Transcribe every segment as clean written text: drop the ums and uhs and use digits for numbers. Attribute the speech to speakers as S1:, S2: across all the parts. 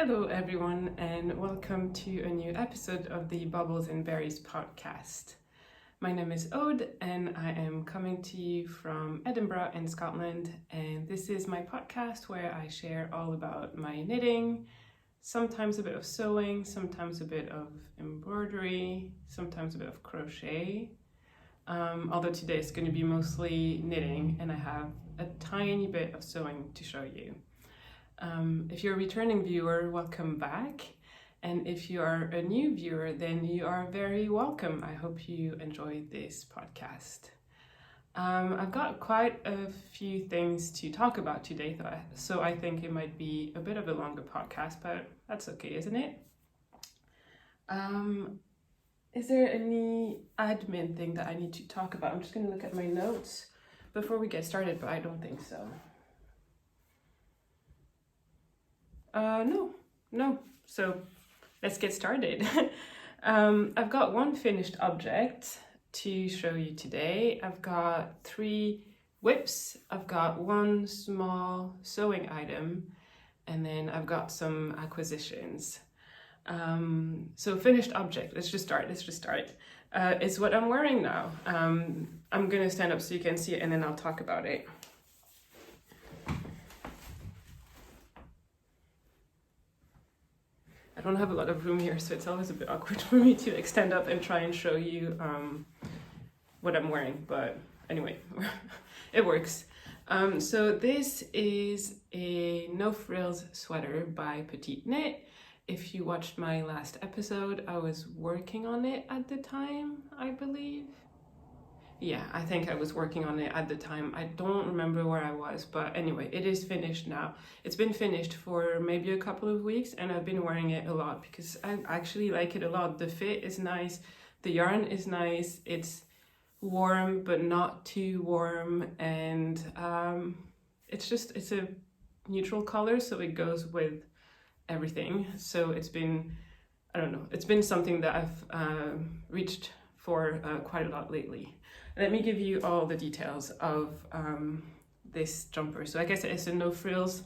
S1: Hello everyone and welcome to a new episode of the Bobbles and Berries podcast. My name is Ode and I am coming to you from Edinburgh in Scotland, and this is my podcast where I share all about my knitting, sometimes a bit of sewing, sometimes a bit of embroidery, sometimes a bit of crochet. Although today it's going to be mostly knitting and I have a tiny bit of sewing to show you. If you're a returning viewer, welcome back. And if you are a new viewer, then you are very welcome. I hope you enjoyed this podcast. I've got quite a few things to talk about today, so I think it might be a bit of a longer podcast, but that's okay, isn't it? Is there any admin thing that I need to talk about? I'm just going to look at my notes before we get started, but I don't think so. No. So let's get started. I've got one finished object to show you today. I've got 3 whips. I've got one small sewing item, and then I've got some acquisitions. So finished object, let's just start. It's what I'm wearing now. I'm gonna stand up so you can see it and then I'll talk about it. I don't have a lot of room here, so it's always a bit awkward for me to extend up and try and show you what I'm wearing, but anyway, it works. So this is a no frills sweater by Petite Knit. If you watched my last episode, I was working on it at the time, I believe. Yeah, I think I was working on it at the time. I don't remember where I was, but anyway, it is finished now. It's been finished for maybe a couple of weeks and I've been wearing it a lot because I actually like it a lot. The fit is nice, the yarn is nice, it's warm but not too warm, and it's a neutral color, so it goes with everything. So it's been something that I've reached for quite a lot lately. Let me give you all the details of this jumper. So I guess it's a no frills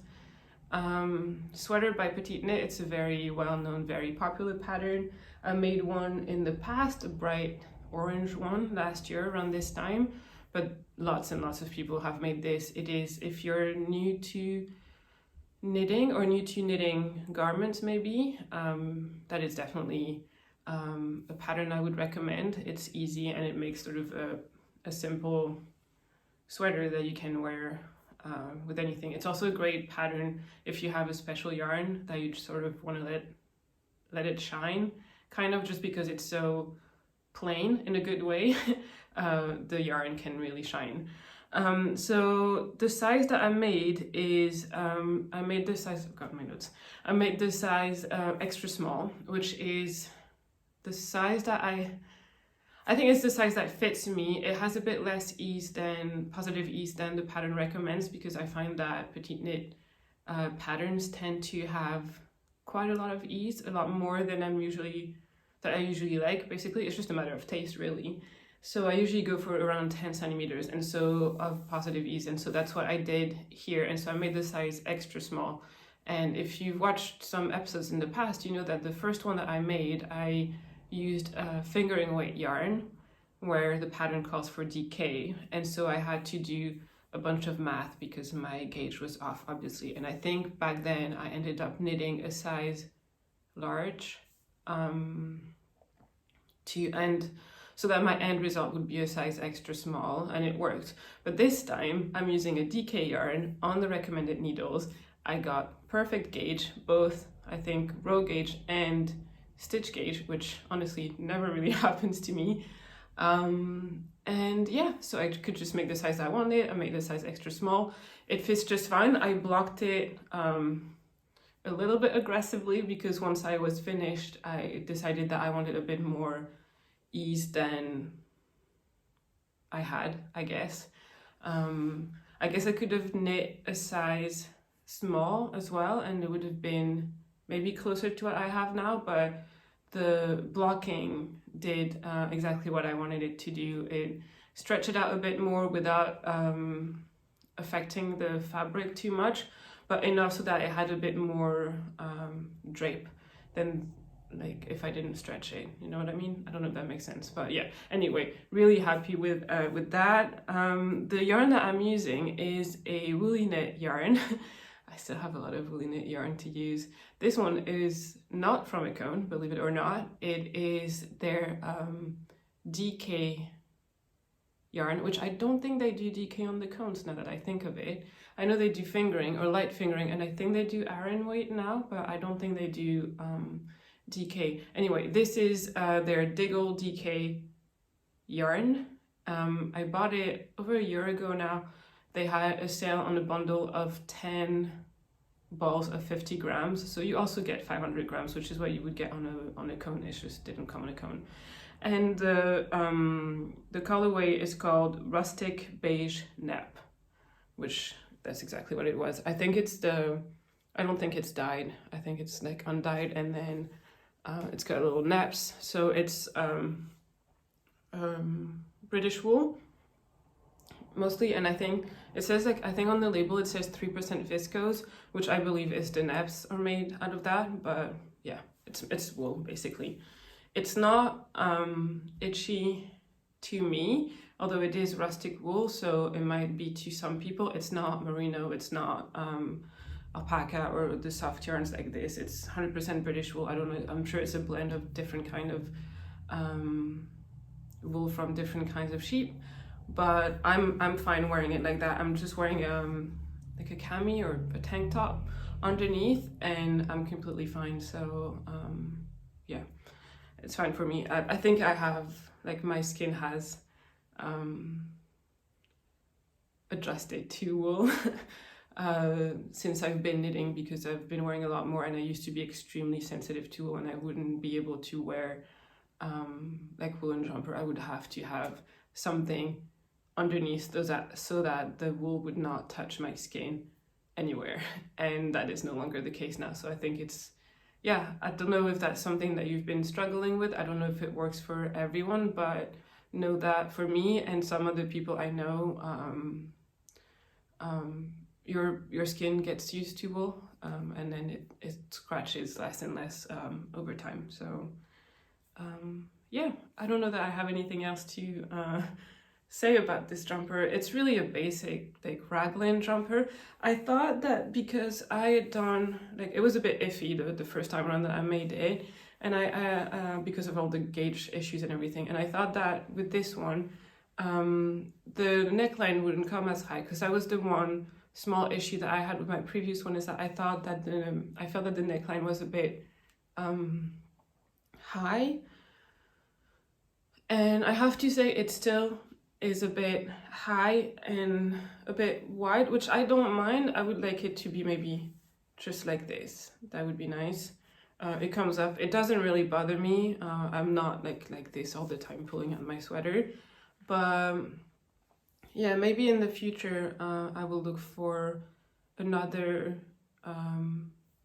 S1: sweater by Petite Knit. It's a very well-known, very popular pattern. I made one in the past, a bright orange one last year around this time, but lots and lots of people have made this. It is, if you're new to knitting or new to knitting garments maybe, that is definitely a pattern I would recommend. It's easy and it makes sort of a simple sweater that you can wear with anything. It's also a great pattern if you have a special yarn that you sort of want to let it shine, kind of, just because it's so plain in a good way. The yarn can really shine. So the size that I made is, I made this size, I've got my notes. I made this size extra small, which is the size that I think it's the size that fits me. It has a bit less positive ease than the pattern recommends, because I find that Petite Knit patterns tend to have quite a lot of ease, a lot more than I usually like. Basically, it's just a matter of taste, really. So I usually go for around 10 centimeters and so of positive ease, and so that's what I did here. And so I made the size extra small. And if you've watched some episodes in the past, you know that the first one that I made, I used a fingering weight yarn where the pattern calls for DK, and so I had to do a bunch of math because my gauge was off, obviously. And I think back then I ended up knitting a size large so that my end result would be a size extra small, and it worked. But this time I'm using a DK yarn on the recommended needles. I got perfect gauge, both I think row gauge and stitch gauge, which honestly never really happens to me. And yeah, so I could just make the size I wanted. I made the size extra small. It fits just fine. I blocked it a little bit aggressively because once I was finished, I decided that I wanted a bit more ease than I had, I guess. I guess I could have knit a size small as well, and it would have been maybe closer to what I have now, but the blocking did exactly what I wanted it to do. It stretched it out a bit more without affecting the fabric too much, but enough so that it had a bit more drape than like if I didn't stretch it, you know what I mean? I don't know if that makes sense, but yeah. Anyway, really happy with that. The yarn that I'm using is a woolly knit yarn. I still have a lot of woolly knit yarn to use. This one is not from a cone, believe it or not. It is their DK yarn, which I don't think they do DK on the cones now that I think of it. I know they do fingering or light fingering, and I think they do Aran weight now, but I don't think they do DK. Anyway, this is their Diggle DK yarn. I bought it over a year ago now. They had a sale on a bundle of 10 balls of 50 grams. So you also get 500 grams, which is what you would get on a cone. It just didn't come on a cone. And the colorway is called Rustic Beige Nap, which that's exactly what it was. I think it's I don't think it's dyed. I think it's like undyed, and then it's got little naps. So it's British wool mostly, and I think it says like, I think on the label it says 3% viscose, which I believe is the naps are made out of that, but yeah, it's wool basically. It's not itchy to me, although it is rustic wool, so it might be to some people. It's not merino, it's not alpaca or the soft yarns like this. It's 100% British wool. I don't know, I'm sure it's a blend of different kind of wool from different kinds of sheep, but I'm fine wearing it like that. I'm just wearing like a cami or a tank top underneath, and I'm completely fine. So yeah, it's fine for me. I think I have, like, my skin has adjusted to wool since I've been knitting, because I've been wearing a lot more, and I used to be extremely sensitive to wool, and I wouldn't be able to wear like woolen jumper. I would have to have something underneath so that the wool would not touch my skin anywhere, and that is no longer the case now. So I think it's, yeah, I don't know if that's something that you've been struggling with. I don't know if it works for everyone, but know that for me and some of the people I know, your skin gets used to wool, and then it scratches less and less over time. So yeah, I don't know that I have anything else to say about this jumper. It's really a basic, like, raglan jumper. I thought that because I had done, like, it was a bit iffy the first time around that I made it, and I because of all the gauge issues and everything, and I thought that with this one the neckline wouldn't come as high, because that was the one small issue that I had with my previous one, is that I thought that I felt that the neckline was a bit high, and I have to say it still is a bit high and a bit wide, which I don't mind. I would like it to be maybe just like this. That would be nice. It comes up, it doesn't really bother me. I'm not like this all the time pulling on my sweater, but yeah, maybe in the future I will look for another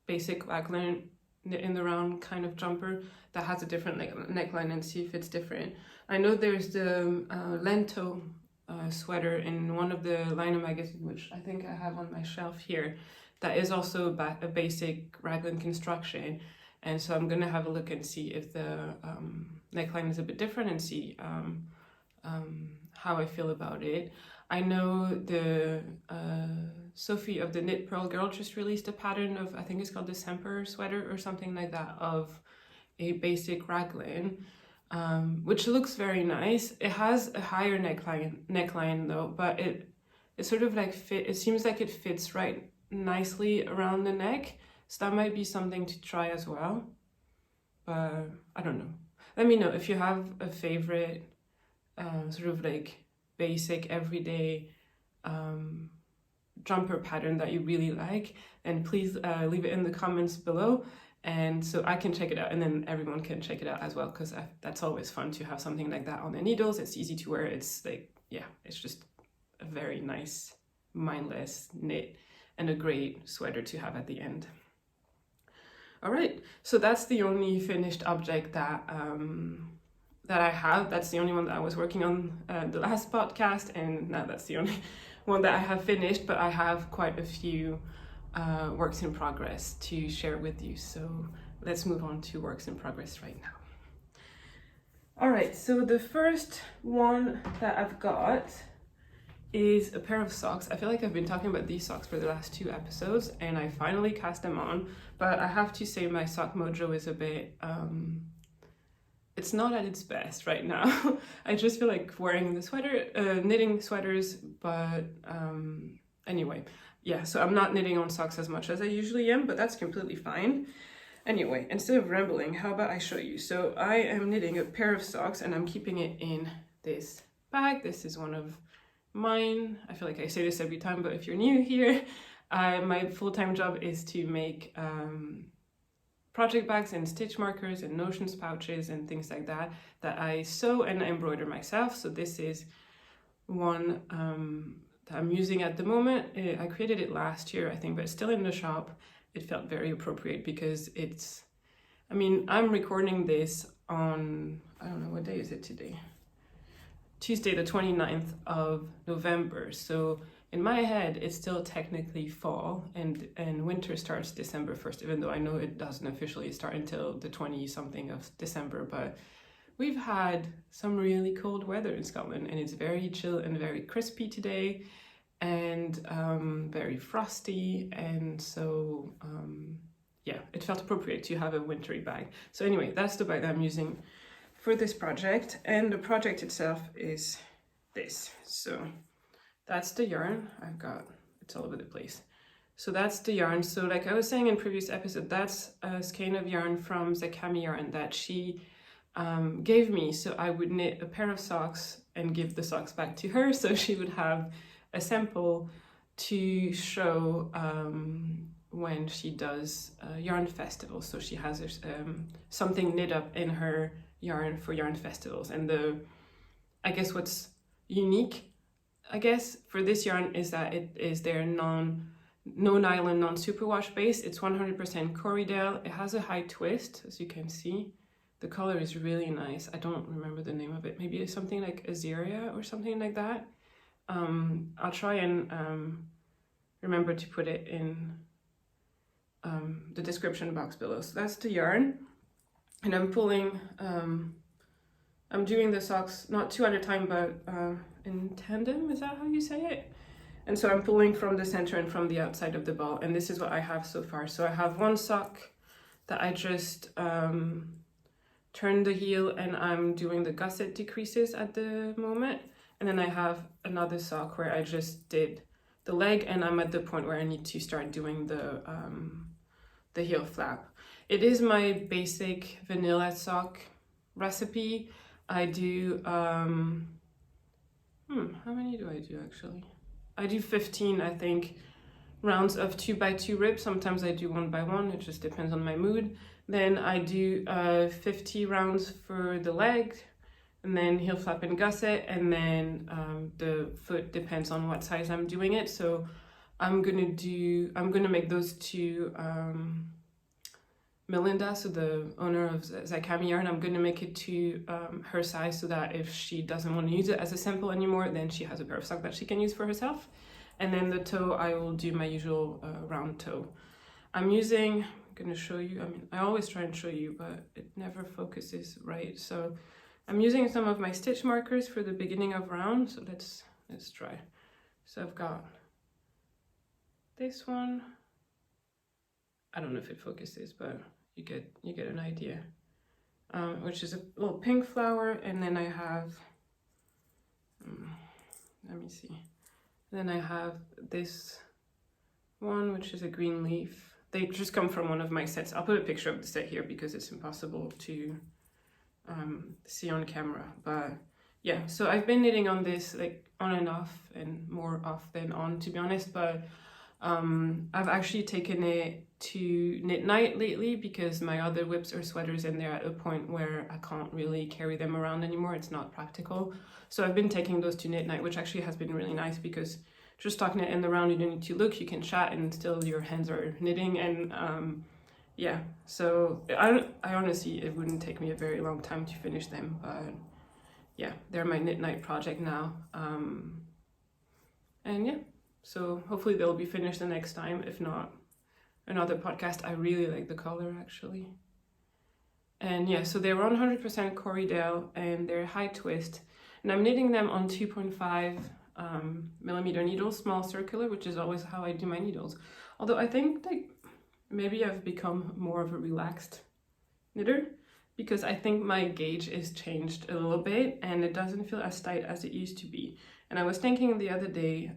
S1: basic raglan knit in the round kind of jumper that has a different neckline, and see if it's different. I know there's the Lento sweater in one of the liner magazines, which I think I have on my shelf here, that is also a basic raglan construction, and so I'm gonna have a look and see if the neckline is a bit different, and see how I feel about it. I know the Sophie of the Knit Pearl Girl just released a pattern of, I think it's called the Semper sweater or something like that, of a basic raglan, which looks very nice. It has a higher neckline though, but it sort of like it seems like it fits right nicely around the neck, so that might be something to try as well. But I don't know. Let me know if you have a favorite sort of like basic everyday jumper pattern that you really like, and please leave it in the comments below, and so I can check it out, and then everyone can check it out as well, because that's always fun to have something like that on the needles. It's easy to wear. It's like, yeah, it's just a very nice mindless knit and a great sweater to have at the end. All right, so that's the only finished object that I have. That's the only one that I was working on the last podcast, and now that's the only one that I have finished, but I have quite a few works in progress to share with you. So let's move on to works in progress right now. All right, so the first one that I've got is a pair of socks. I feel like I've been talking about these socks for the last 2 episodes and I finally cast them on, but I have to say my sock mojo is a bit, it's not at its best right now. I just feel like wearing the sweater, knitting sweaters, but anyway, yeah, so I'm not knitting on socks as much as I usually am, but that's completely fine. Anyway, instead of rambling, how about I show you? So I am knitting a pair of socks and I'm keeping it in this bag. This is one of mine. I feel like I say this every time, but if you're new here, my full-time job is to make project bags and stitch markers and notions pouches and things like that I sew and embroider myself. So this is one that I'm using at the moment. I created it last year, I think, but it's still in the shop. It felt very appropriate because it's, I mean, I'm recording this on, I don't know, what day is it today? Tuesday, the 29th of November. So in my head, it's still technically fall and winter starts December 1st, even though I know it doesn't officially start until the 20-something of December, but we've had some really cold weather in Scotland and it's very chill and very crispy today and very frosty, and so yeah, it felt appropriate to have a wintry bag. So anyway, that's the bag that I'm using for this project, and the project itself is this. So that's the yarn I've got, it's all over the place. So that's the yarn. So like I was saying in previous episode, that's a skein of yarn from DK Yarn that she gave me, so I would knit a pair of socks and give the socks back to her so she would have a sample to show when she does yarn festivals. So she has something knit up in her yarn for yarn festivals. And I guess what's unique, I guess, for this yarn is that it is their no nylon, non-superwash base. It's 100% Corriedale. It has a high twist, as you can see. The color is really nice. I don't remember the name of it. Maybe it's something like Azaria or something like that. I'll try and remember to put it in the description box below. So that's the yarn. And I'm pulling, I'm doing the socks not 2 at a time, but in tandem, is that how you say it? And so I'm pulling from the center and from the outside of the ball. And this is what I have so far. So I have one sock that I just turned the heel and I'm doing the gusset decreases at the moment. And then I have another sock where I just did the leg and I'm at the point where I need to start doing the heel flap. It is my basic vanilla sock recipe. I do, how many do I do actually? I do 15, I think, rounds of 2x2 ribs. Sometimes I do 1x1, it just depends on my mood. Then I do 50 rounds for the leg, and then heel flap and gusset, and then the foot depends on what size I'm doing it. So I'm gonna make those to Melinda, so the owner of DK Yarn. I'm gonna make it to her size so that if she doesn't want to use it as a sample anymore, then she has a pair of socks that she can use for herself. And then the toe, I will do my usual round toe. I'm gonna show you, I mean, I always try and show you, but it never focuses right. So I'm using some of my stitch markers for the beginning of round, so let's try. So I've got this one. I don't know if it focuses, but you get an idea. Which is a little pink flower, and then I have, let me see. Then I have this one, which is a green leaf. They just come from one of my sets. I'll put a picture of the set here because it's impossible to see on camera, but yeah. So I've been knitting on this like on and off, and more off than on, to be honest, but I've actually taken it to knit night lately because my other whips or sweaters, and they're at a point where I can't really carry them around anymore. It's not practical. So I've been taking those to knit night, which actually has been really nice because just stocking it in the round, you don't need to look, you can chat, and still your hands are knitting. And yeah, so I honestly, it wouldn't take me a very long time to finish them, but yeah, they're my knit night project now. And yeah, so hopefully they'll be finished the next time. If not, another podcast. I really like the color actually. And yeah, so they're 100% Corriedale and they're high twist. And I'm knitting them on 2.5 millimeter needles, small circular, which is always how I do my needles. Although I think like maybe I've become more of a relaxed knitter because I think my gauge is changed a little bit and it doesn't feel as tight as it used to be. And I was thinking the other day,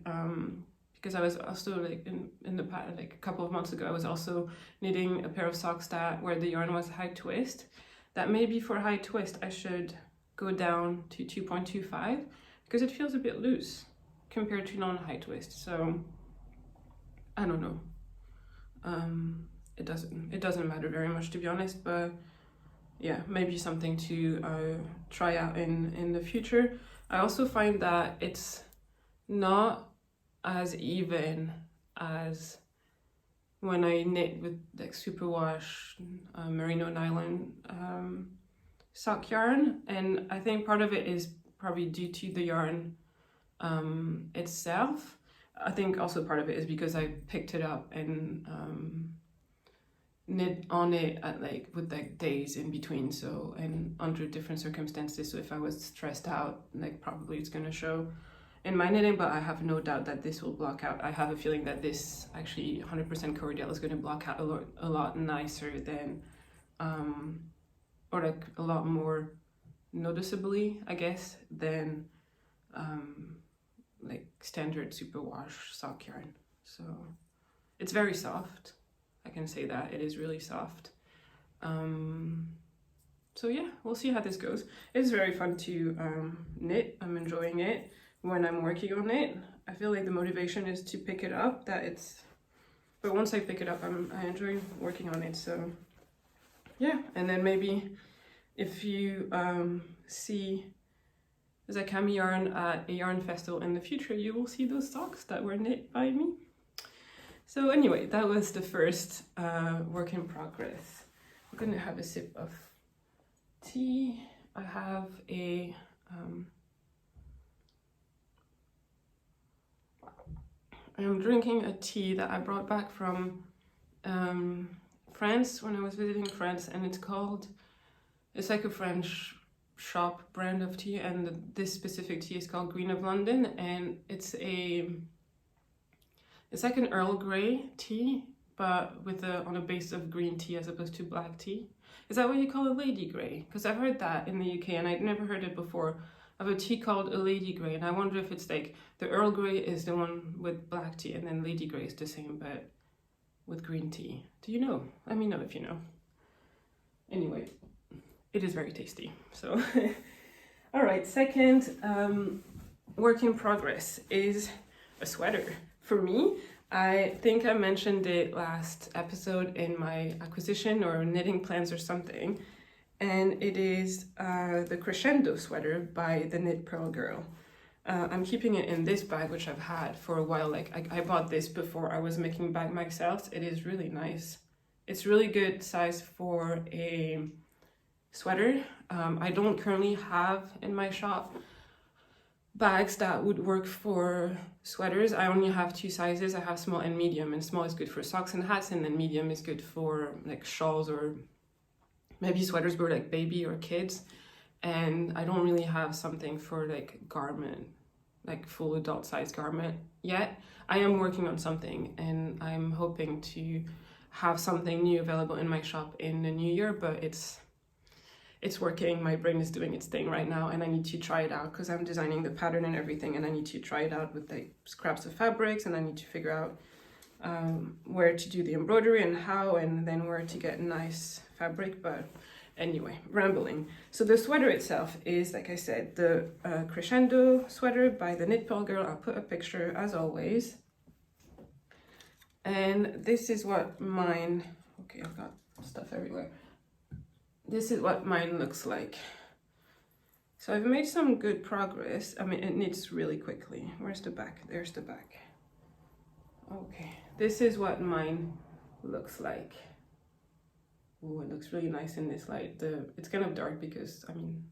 S1: because I was also like in the past, like a couple of months ago, I was also knitting a pair of socks where the yarn was high twist, that maybe for high twist I should go down to 2.25 because it feels a bit loose compared to non-high twist. So I don't know. It doesn't matter very much, to be honest, but yeah, maybe something to try out in the future. I also find that it's not as even as when I knit with like superwash merino nylon sock yarn, and I think part of it is probably due to the yarn itself. I think also part of it is because I picked it up and knit on it at like with like days in between, so and under different circumstances. So if I was stressed out, like probably it's gonna show in my knitting, but I have no doubt that this will block out. I have a feeling that this actually 100% Corriedale is going to block out a lot nicer than, or like a lot more noticeably, I guess, than like standard superwash sock yarn. So it's very soft. I can say that it is really soft. So yeah, we'll see how this goes. It's very fun to knit. I'm enjoying it. When I'm working on it, I feel like the motivation is to pick it up, but once I pick it up, I enjoy working on it. So yeah, and then maybe if you see Zakami yarn at a yarn festival in the future, you will see those socks that were knit by me. So anyway, that was the first work in progress. I'm gonna have a sip of tea. I have a I'm drinking a tea that I brought back from France when I was visiting France, and it's like a French shop brand of tea, and this specific tea is called Green of London, and it's like an Earl Grey tea, but with on a base of green tea as opposed to black tea. Is that what you call a Lady Grey? Because I've heard that in the UK and I'd never heard it before, of a tea called a Lady Grey, and I wonder if it's like the Earl Grey is the one with black tea and then Lady Grey is the same but with green tea. Do you know? Let me know if you know. Anyway, it is very tasty. So all right, second work in progress is a sweater. For me, I think I mentioned it last episode in my acquisition or knitting plans or something, and it is the Crescendo sweater by the Knit Pearl Girl. I'm keeping it in this bag, which I've had for a while. Like I bought this before I was making bag myself. It is really nice. It's really good size for a sweater. I don't currently have in my shop bags that would work for sweaters. I only have two sizes. I have small and medium, and small is good for socks and hats, and then medium is good for like shawls or maybe sweaters for like baby or kids. And I don't really have something for like garment, like full adult size garment yet. I am working on something and I'm hoping to have something new available in my shop in the new year, but it's working. My brain is doing its thing right now and I need to try it out because I'm designing the pattern and everything, and I need to try it out with like scraps of fabrics, and I need to figure out where to do the embroidery and how, and then where to get nice fabric. But anyway, rambling. So the sweater itself is, like I said, the Crescendo sweater by the Knit Pearl Girl. I'll put a picture as always. And this is what mine, okay, I've got stuff everywhere. This is what mine looks like. So I've made some good progress. I mean, it knits really quickly. Where's the back? There's the back. Okay, this is what mine looks like. Oh, it looks really nice in this light. It's kind of dark because, I mean,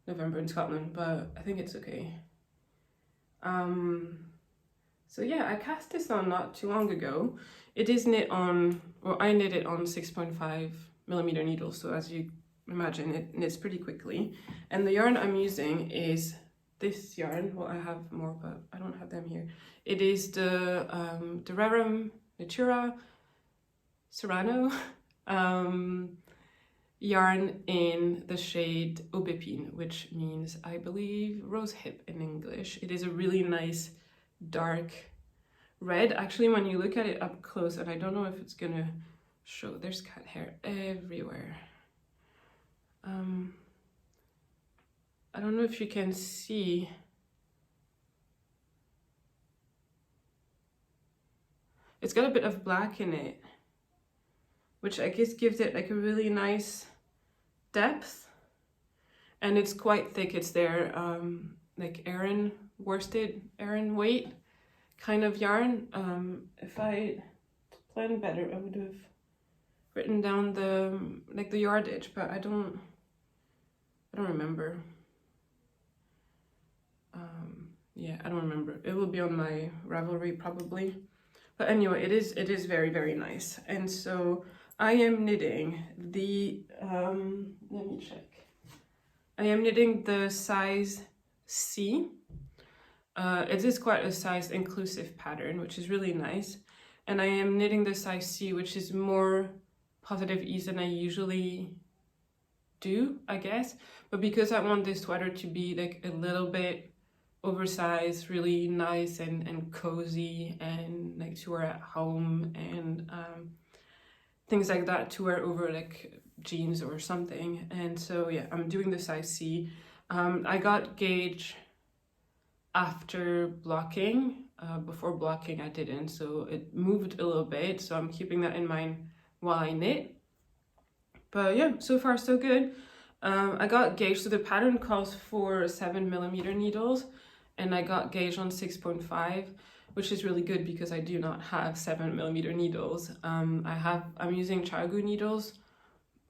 S1: November in Scotland, but I think it's okay. So yeah, I cast this on not too long ago. It is knit on, or I knit it on 6.5mm needles, so as you imagine, it knits pretty quickly. And the yarn I'm using is this yarn. Well, I have more, but I don't have them here. It is the Rerum Natura Serrano yarn in the shade Aubépine, which means, I believe, rose hip in English. It is a really nice dark red. Actually, when you look at it up close, and I don't know if it's gonna show, there's cat hair everywhere. I don't know if you can see. It's got a bit of black in it, which I guess gives it like a really nice depth, and it's quite thick. It's their like Aran worsted, Aran weight kind of yarn. If I planned better, I would have written down the like the yardage, but I don't remember. Yeah, I don't remember. It will be on my Ravelry probably. But anyway, it is very, very nice. And so I am knitting the, let me check. I am knitting the size C. It is quite a size inclusive pattern, which is really nice. And I am knitting the size C, which is more positive ease than I usually do, I guess. But because I want this sweater to be like a little bit oversized, really nice and cozy, and like to wear at home, and things like that, to wear over like jeans or something. And so yeah, I'm doing the size C. I got gauge after blocking. Before blocking I didn't, so it moved a little bit, so I'm keeping that in mind while I knit. But yeah, so far so good. I got gauge, so the pattern calls for 7mm needles, and I got gauge on 6.5, which is really good because I do not have 7mm needles. I'm using Chagu needles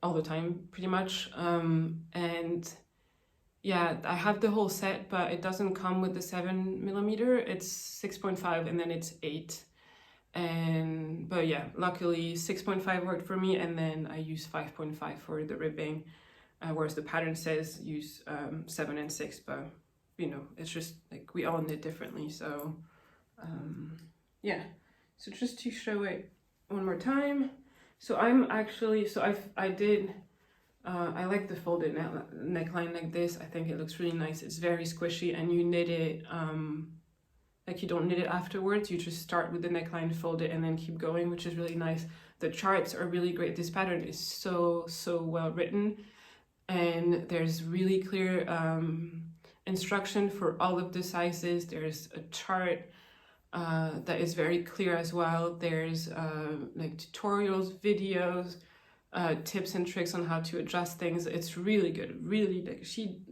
S1: all the time, pretty much. And yeah, I have the whole set, but it doesn't come with the 7mm. It's 6.5 and then it's 8. But yeah, luckily 6.5 worked for me, and then I use 5.5 for the ribbing, whereas the pattern says use 7 and 6, but you know, it's just like we all knit differently. So yeah, so just to show it one more time. So I'm actually, I like the folded neckline like this. I think it looks really nice. It's very squishy, and you knit it like you don't knit it afterwards. You just start with the neckline, fold it, and then keep going, which is really nice. The charts are really great. This pattern is so well written, and there's really clear instruction for all of the sizes. There's a chart that is very clear as well. There's like tutorials, videos, tips and tricks on how to adjust things. It's really good. Really, like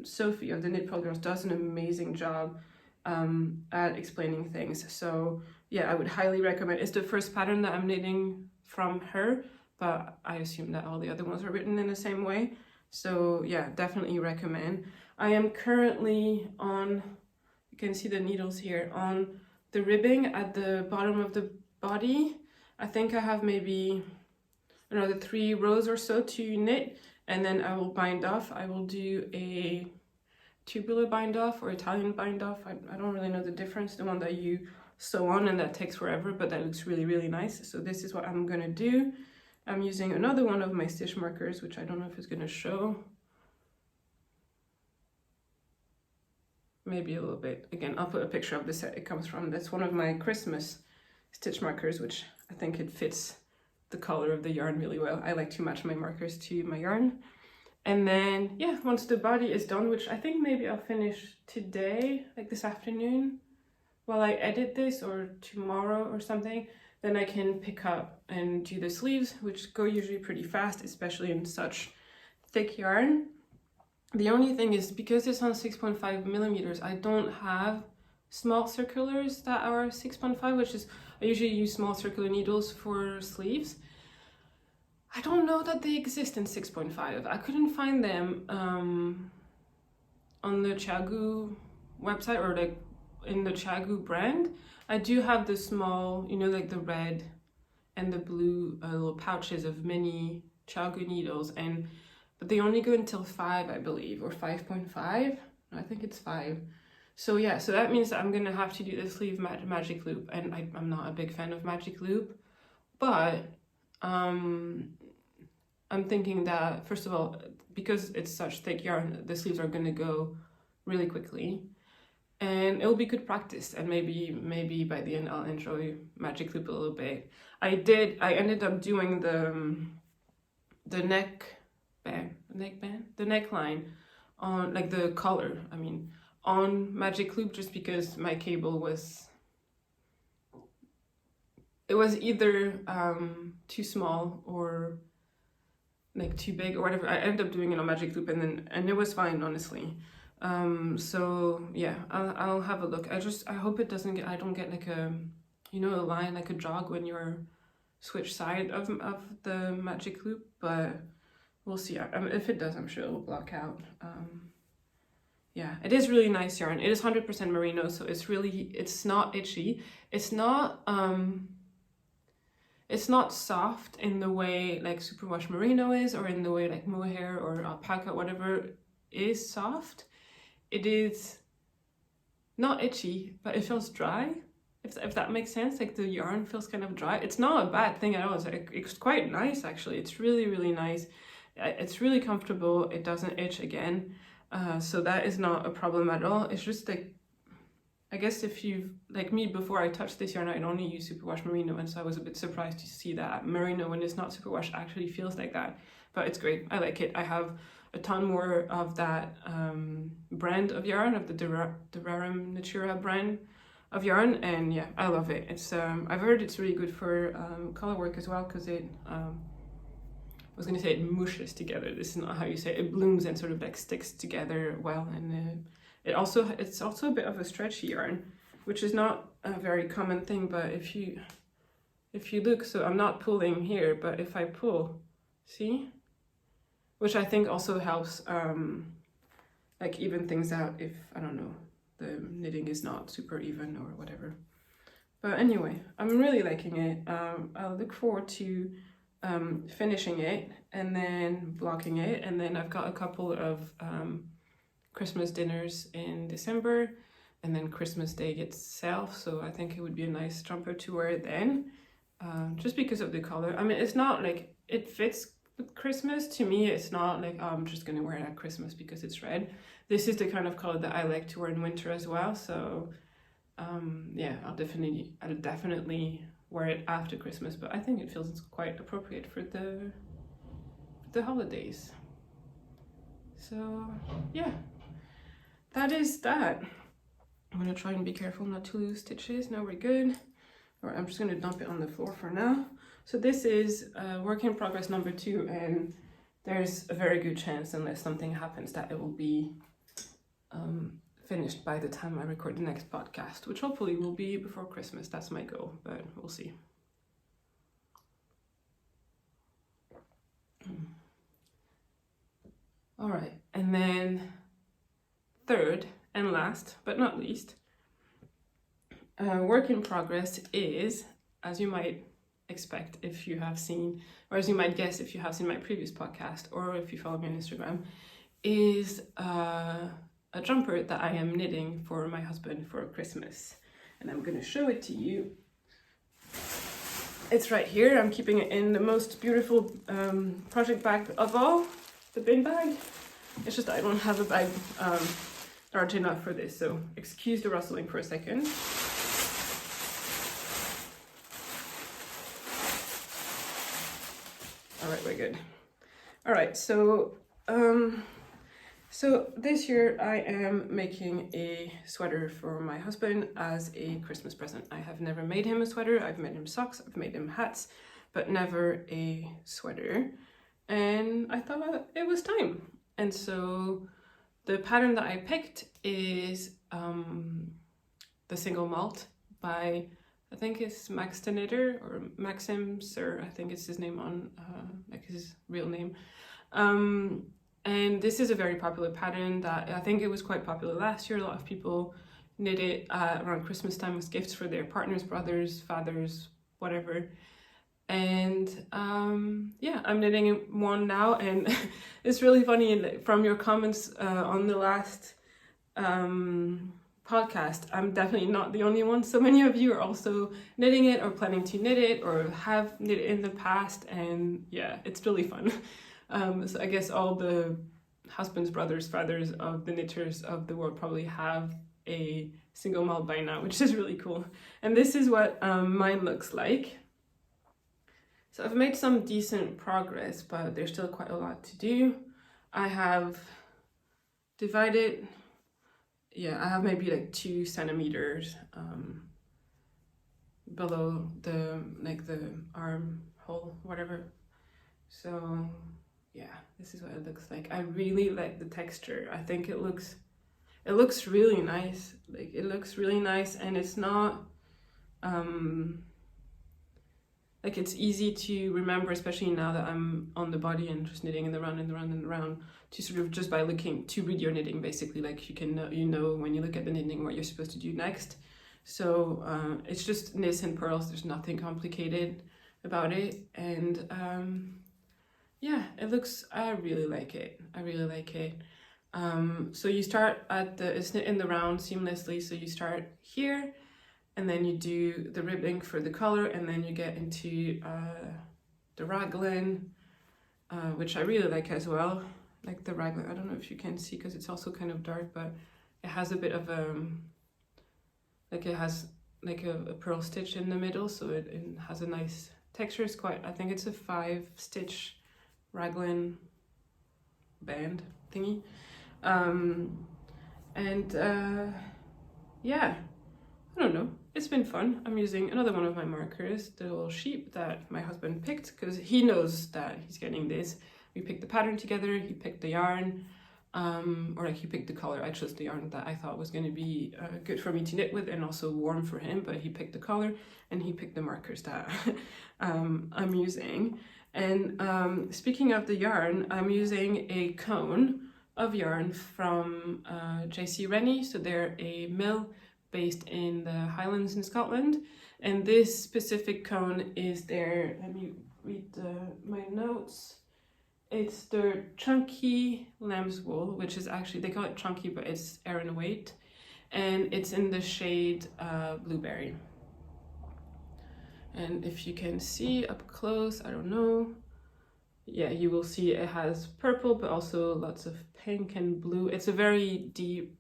S1: Sophie of the Knit Programs does an amazing job at explaining things. So yeah, I would highly recommend. It's the first pattern that I'm knitting from her, but I assume that all the other ones are written in the same way. So yeah, definitely recommend. I am currently on, you can see the needles here, on the ribbing at the bottom of the body. I think I have maybe another 3 rows or so to knit, and then I will bind off. I will do a tubular bind off or Italian bind off. I don't really know the difference, the one that you sew on and that takes forever, but that looks really nice. So this is what I'm gonna do. I'm using another one of my stitch markers, which I don't know if it's gonna show. Maybe a little bit. Again, I'll put a picture of the set it comes from. That's one of my Christmas stitch markers, which I think it fits the color of the yarn really well. I like to match my markers to my yarn. And then, yeah, once the body is done, which I think maybe I'll finish today, like this afternoon, while I edit this, or tomorrow or something, then I can pick up and do the sleeves, which go usually pretty fast, especially in such thick yarn. The only thing is, because it's on 6.5mm, I don't have small circulars that are 6.5, which is, I usually use small circular needles for sleeves. I don't know that they exist in 6.5. I couldn't find them on the Chagu website, or like in the Chagu brand. I do have the small, you know, like the red and the blue little pouches of mini Chagu needles, but they only go until 5, I believe, or 5.5. I think it's 5. So yeah, so that means that I'm gonna have to do the sleeve magic loop, and I'm not a big fan of magic loop, but I'm thinking that, first of all, because it's such thick yarn, the sleeves are gonna go really quickly, and it'll be good practice, and maybe by the end I'll enjoy magic loop a little bit. I ended up doing the neckline on, like, the collar, I mean, on magic loop, just because my cable was either too small or like too big or whatever. I ended up doing it on magic loop, and it was fine, honestly. So yeah, I'll have a look. I hope it doesn't get, I don't get like a, you know, a line, like a jog when you're switch side of the magic loop, but we'll see. I mean, if it does, I'm sure it'll block out. Yeah, it is really nice yarn. It is 100% merino, so it's not itchy. It's not soft in the way like superwash merino is, or in the way like mohair or alpaca, whatever is soft. It is not itchy, but it feels dry, if that makes sense. Like, the yarn feels kind of dry. It's not a bad thing at all. It's quite nice, actually. It's really, really nice. It's really comfortable. It doesn't itch again. So that is not a problem at all. It's just like, I guess if you, like me, before I touched this yarn, I'd only use superwash merino, and so I was a bit surprised to see that merino, when it's not superwash, actually feels like that. But it's great. I like it. I have a ton more of that brand of yarn, of the Durarum Natura brand of yarn, and yeah, I love it. It's I've heard it's really good for color work as well, because it I was gonna say it mushes together. This is not how you say it. It blooms and sort of like sticks together well, and it's also a bit of a stretchy yarn, which is not a very common thing. But if you look, so I'm not pulling here, but if I pull, see, which I think also helps like even things out if, I don't know, the knitting is not super even or whatever. But anyway, I'm really liking it. I'll look forward to finishing it and then blocking it, and then I've got a couple of Christmas dinners in December, and then Christmas Day itself, so I think it would be a nice jumper to wear then, just because of the color. I mean, it's not like it fits with Christmas. To me, it's not like, oh, I'm just gonna wear it at Christmas because it's red. This is the kind of color that I like to wear in winter as well, so yeah, I'll definitely wear it after Christmas, but I think it feels quite appropriate for the holidays. So yeah, that is that. I'm gonna try and be careful not to lose stitches. Now we're good. Or I'm just gonna dump it on the floor for now. So this is work in progress number 2, and there's a very good chance, unless something happens, that it will be finished by the time I record the next podcast, which hopefully will be before Christmas. That's my goal, but we'll see. All right, and then third and last but not least, work in progress is, as you might expect if you have seen, or as you might guess if you have seen my previous podcast, or if you follow me on Instagram, is a jumper that I am knitting for my husband for Christmas, and I'm gonna show it to you. It's right here. I'm keeping it in the most beautiful project bag of all, the bin bag. It's just I don't have a bag large enough for this, so excuse the rustling for a second. All right, we're good. All right, so so this year I am making a sweater for my husband as a Christmas present. I have never made him a sweater. I've made him socks, I've made him hats, but never a sweater. And I thought it was time. And so the pattern that I picked is the single malt by, I think it's Max the Knitter, or Maxim Sir, I think it's his name on, like his real name. And this is a very popular pattern that I think it was quite popular last year. A lot of people knit it around Christmas time as gifts for their partners, brothers, fathers, whatever. And yeah, I'm knitting one now, and it's really funny from your comments on the last podcast. I'm definitely not the only one. So many of you are also knitting it or planning to knit it or have knit it in the past, and yeah, it's really fun. So I guess all the husbands, brothers, fathers of the knitters of the world probably have a single malt by now, which is really cool. And this is what mine looks like. So I've made some decent progress, but there's still quite a lot to do. I have divided, yeah, I have maybe like 2 centimeters below the armhole, whatever. So yeah, this is what it looks like. I really like the texture. I think it looks really nice. Like, it looks really nice, and it's not like, it's easy to remember, especially now that I'm on the body and just knitting in the round and the round and the round, to sort of just by looking to read your knitting, basically. Like, you can know, you know when you look at the knitting what you're supposed to do next. So it's just knits and purls. There's nothing complicated about it, and yeah, it looks, I really like it. I really like it. So you start at it's knit in the round seamlessly. So you start here, and then you do the ribbing for the color, and then you get into the raglan, which I really like as well. Like the raglan, I don't know if you can see because it's also kind of dark, but it has a bit of like, it has like a pearl stitch in the middle, so it has a nice texture. It's quite, I think it's a 5-stitch raglan band thingy. Yeah, I don't know, it's been fun. I'm using another one of my markers, the little sheep that my husband picked, because he knows that he's getting this. We picked the pattern together, he picked the yarn, or like, he picked the color. I chose the yarn that I thought was going to be good for me to knit with and also warm for him, but he picked the color, and he picked the markers that I'm using. And speaking of the yarn, I'm using a cone of yarn from JC Rennie. So they're a mill based in the Highlands in Scotland, and this specific cone is their, let me read my notes, it's their chunky lamb's wool, which is actually, they call it chunky, but it's Aran weight, and it's in the shade blueberry. And if you can see up close, I don't know, yeah, you will see it has purple, but also lots of pink and blue. It's a very deep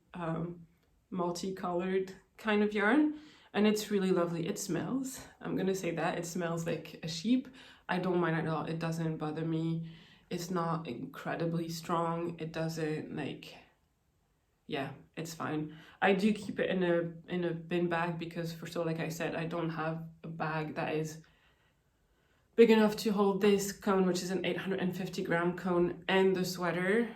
S1: multicolored kind of yarn, and it's really lovely. It smells, I'm gonna say that, it smells like a sheep. I don't mind at all, it doesn't bother me. It's not incredibly strong, it doesn't, like, yeah, it's fine. I do keep it in a bin bag because, for so, like I said, I don't have a bag that is big enough to hold this cone, which is an 850 gram cone, and the sweater.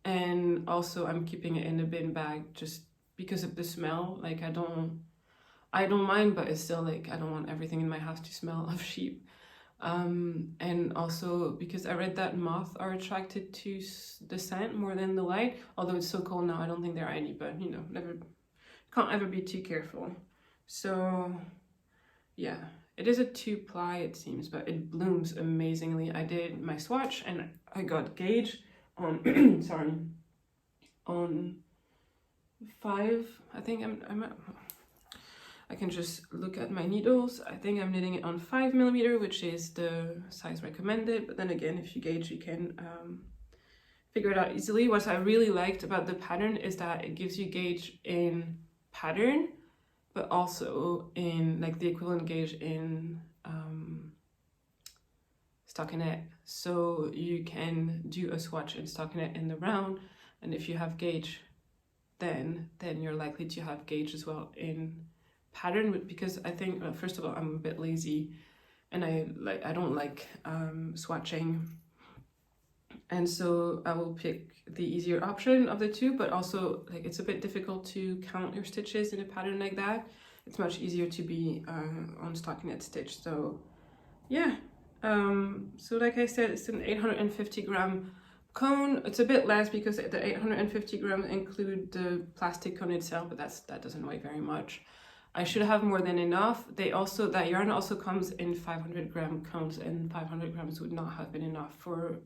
S1: And also I'm keeping it in a bin bag just because of the smell. Like, I don't mind, but it's still like, I don't want everything in my house to smell of sheep. And also because I read that moths are attracted to the scent more than the light, although it's so cold now, I don't think there are any, but you know, can't ever be too careful. So yeah, it is a 2-ply, it seems, but it blooms amazingly. I did my swatch and I got gauge on sorry, on 5, I think I'm at, I can just look at my needles. I think I'm knitting it on 5mm, which is the size recommended, but then again, if you gauge, you can figure it out easily. What I really liked about the pattern is that it gives you gauge in pattern, but also in like the equivalent gauge in stockinette. So you can do a swatch in stockinette in the round, and if you have gauge, then you're likely to have gauge as well in pattern, because I think, well, first of all, I'm a bit lazy and I don't like swatching, and so I will pick the easier option of the two. But also, like, it's a bit difficult to count your stitches in a pattern like that. It's much easier to be on stockinette stitch. So yeah, so like I said, it's an 850 gram cone, it's a bit less because the 850 grams include the plastic cone itself, but that doesn't weigh very much. I should have more than enough. That yarn also comes in 500 gram cones, and 500 grams would not have been enough for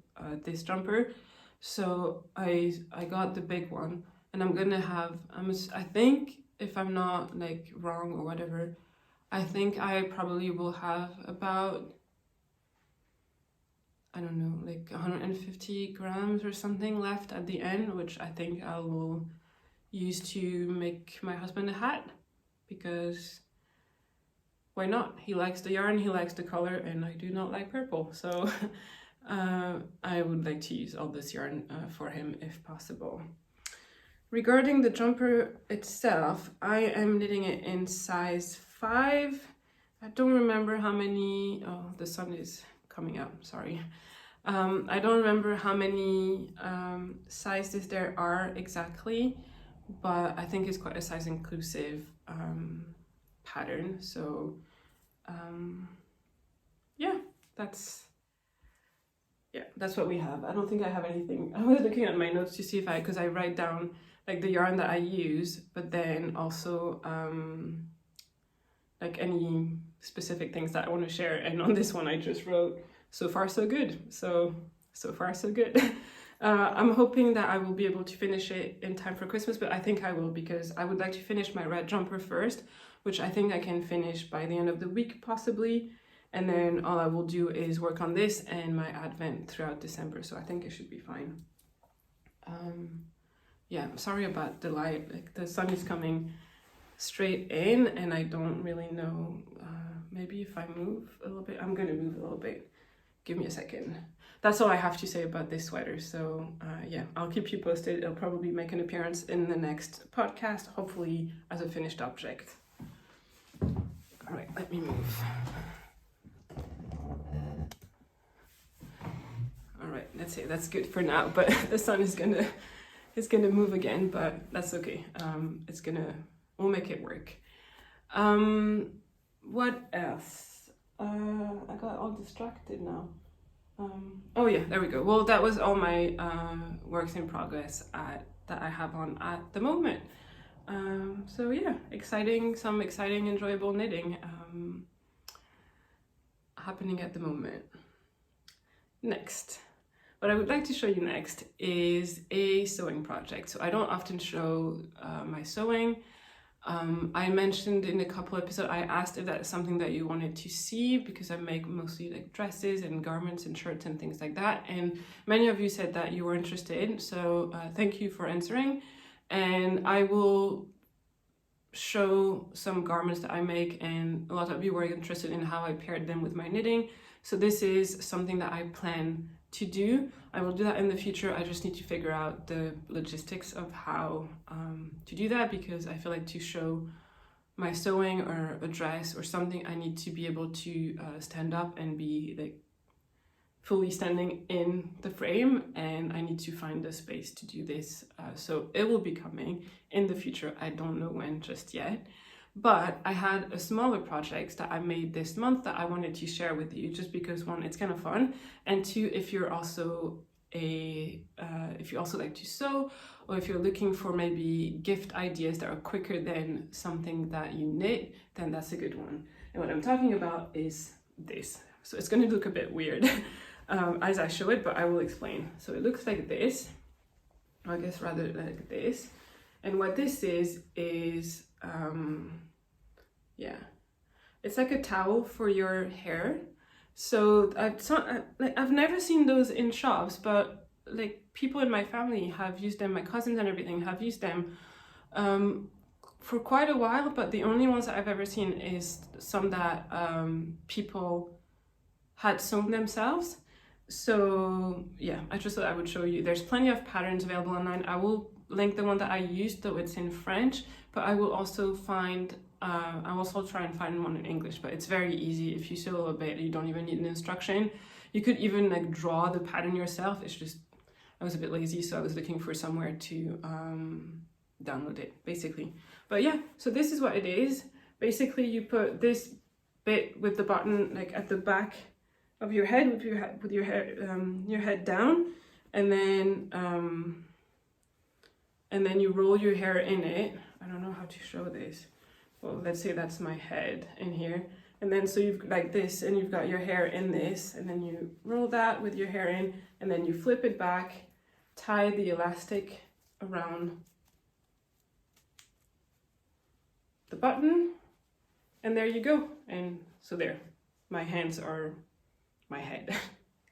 S1: this jumper. So I got the big one, and I'm gonna have, I think, if I'm not like wrong or whatever, I think I probably will have about, I don't know, like 150 grams or something left at the end, which I think I will use to make my husband a hat, because why not? He likes the yarn, he likes the color, and I do not like purple. So I would like to use all this yarn for him if possible. Regarding the jumper itself, I am knitting it in size 5. I don't remember how many, oh, the sun is coming up, sorry. I don't remember how many sizes there are exactly, but I think it's quite a size inclusive pattern. So yeah, that's what we have. I don't think I have anything. I was looking at my notes to see if because I write down like the yarn that I use, but then also like any specific things that I want to share. And on this one I just wrote, so far so good. So far so good. I'm hoping that I will be able to finish it in time for Christmas, but I think I will, because I would like to finish my red jumper first, which I think I can finish by the end of the week possibly. And then all I will do is work on this and my advent throughout December. So I think it should be fine. Yeah, I'm sorry about the light. Like the sun is coming straight in and I don't really know. Maybe if I move a little bit, I'm gonna move a little bit. Give me a second. That's all I have to say about this sweater. So yeah, I'll keep you posted. It'll probably make an appearance in the next podcast, hopefully as a finished object. All right, let me move. All right, let's say that's good for now, but the sun is gonna move again, but that's okay. We'll make it work. What else? I got all distracted now. Oh yeah, there we go. Well, that was all my works in progress that I have on at the moment. So yeah, some exciting, enjoyable knitting happening at the moment. Next, what I would like to show you next is a sewing project. So I don't often show my sewing. I mentioned in a couple episodes, I asked if that's something that you wanted to see, because I make mostly like dresses and garments and shirts and things like that. And many of you said that you were interested. So thank you for answering. And I will show some garments that I make, and a lot of you were interested in how I paired them with my knitting. So this is something that I plan to do. I will do that in the future. I just need to figure out the logistics of how to do that, because I feel like to show my sewing or a dress or something, I need to be able to stand up and be like fully standing in the frame, and I need to find the space to do this. So it will be coming in the future. I don't know when just yet. But I had a smaller project that I made this month that I wanted to share with you, just because one, it's kind of fun, and two, if you also like to sew, or if you're looking for maybe gift ideas that are quicker than something that you knit, then that's a good one. And what I'm talking about is this. So it's going to look a bit weird as I show it, but I will explain. So it looks like this, or I guess rather like this. And what this is yeah, it's like a towel for your hair. So I've never seen those in shops, but like people in my family have used them, my cousins and everything have used them for quite a while, but the only ones that I've ever seen is some that people had sewn themselves. So yeah, I just thought I would show you. There's plenty of patterns available online. I will link the one that I used, though it's in French, but I will also find I'll also try and find one in English, but it's very easy. If you sew a little bit, you don't even need an instruction. You could even like draw the pattern yourself. It's just, I was a bit lazy, so I was looking for somewhere to download it, basically. But yeah, so this is what it is. Basically, you put this bit with the button like at the back of your head, with your head down, and then you roll your hair in it. I don't know how to show this. Well, let's say that's my head in here. And then so you've like this, and you've got your hair in this, and then you roll that with your hair in, and then you flip it back, tie the elastic around the button, and there you go. And so there, my hands are my head,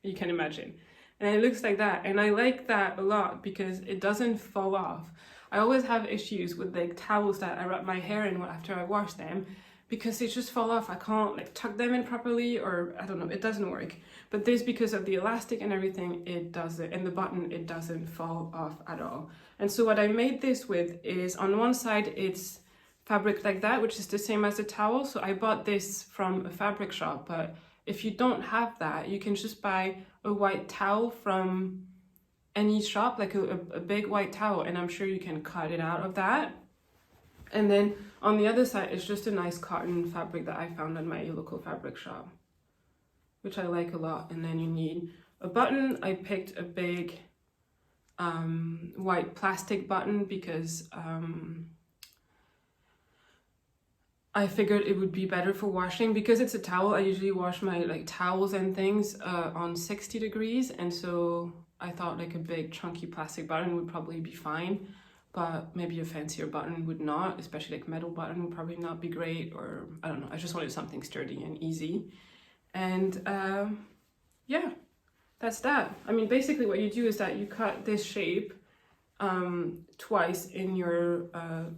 S1: you can imagine. And it looks like that, and I like that a lot because it doesn't fall off. I always have issues with like towels that I wrap my hair in after I wash them, because they just fall off. I can't like tuck them in properly, or I don't know, it doesn't work. But this, because of the elastic and everything, it does it, and the button, it doesn't fall off at all. And so what I made this with is, on one side it's fabric like that, which is the same as the towel. So I bought this from a fabric shop, but if you don't have that, you can just buy a white towel from any shop, like a big white towel, and I'm sure you can cut it out of that. And then on the other side, it's just a nice cotton fabric that I found at my local fabric shop, which I like a lot. And then you need a button. I picked a big white plastic button because I figured it would be better for washing. Because it's a towel, I usually wash my like towels and things on 60 degrees, and so I thought like a big chunky plastic button would probably be fine, but maybe a fancier button would not, especially like metal button would probably not be great, or I don't know, I just wanted something sturdy and easy. And yeah, that's that. I mean, basically what you do is that you cut this shape twice in your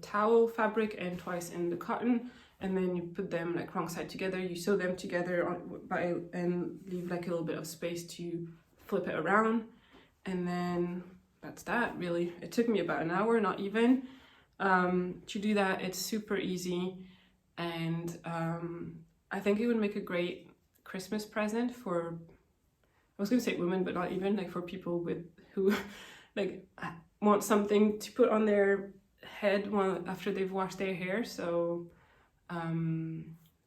S1: towel fabric and twice in the cotton, and then you put them like wrong side together, you sew them together and leave like a little bit of space to flip it around, and then that's that really. It took me about an hour, not even, to do that. It's super easy, and I think it would make a great Christmas present for, I was gonna say women, but not even, like for people who like want something to put on their head after they've washed their hair. So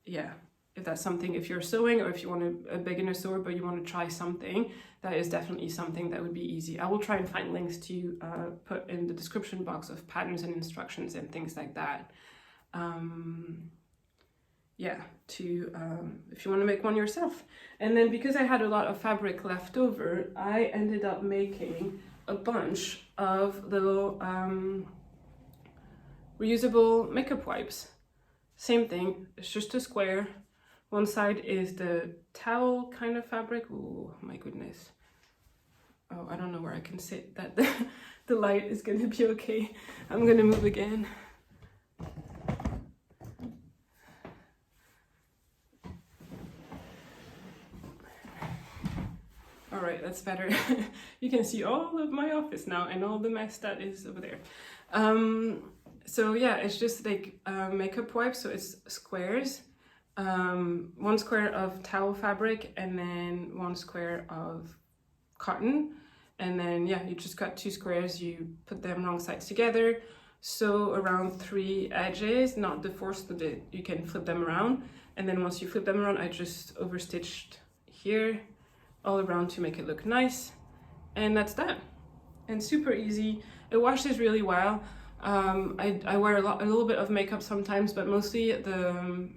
S1: yeah, if that's something, if you're sewing, or if you want a beginner sewer but you want to try something, that is definitely something that would be easy. I will try and find links to put in the description box of patterns and instructions and things like that. Yeah, if you want to make one yourself. And then because I had a lot of fabric left over, I ended up making a bunch of little reusable makeup wipes. Same thing, it's just a square. One side is the towel kind of fabric. Oh my goodness. Oh, I don't know where I can sit that the light is gonna be okay. I'm gonna move again. All right, that's better. You can see all of my office now and all the mess that is over there. So yeah, it's just like makeup wipes. So it's squares. 1 square of towel fabric, and then 1 square of cotton. And then yeah, you just cut 2 squares, you put them wrong sides together, sew around 3 edges, not the 4, so that you can flip them around. And then once you flip them around, I just overstitched here all around to make it look nice. And that's that. And super easy. It washes really well. I wear a little bit of makeup sometimes, but mostly the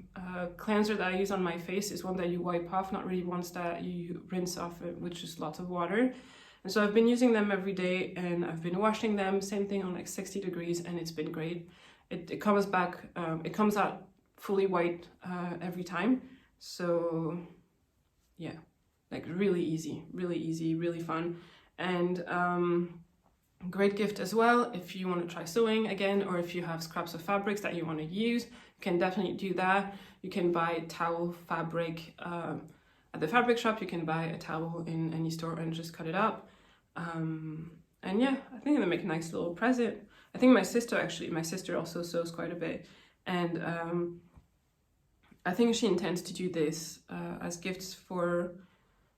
S1: cleanser that I use on my face is one that you wipe off, not really ones that you rinse off with just lots of water. And so I've been using them every day, and I've been washing them, same thing, on like 60 degrees, and it's been great. It comes back, it comes out fully white every time. So yeah, like really easy, really fun. And great gift as well if you want to try sewing again, or if you have scraps of fabrics that you want to use, you can definitely do that. You can buy towel fabric at the fabric shop, you can buy a towel in any store and just cut it up. And yeah, I think it'll make a nice little present. I think my sister also sews quite a bit, and I think she intends to do this as gifts for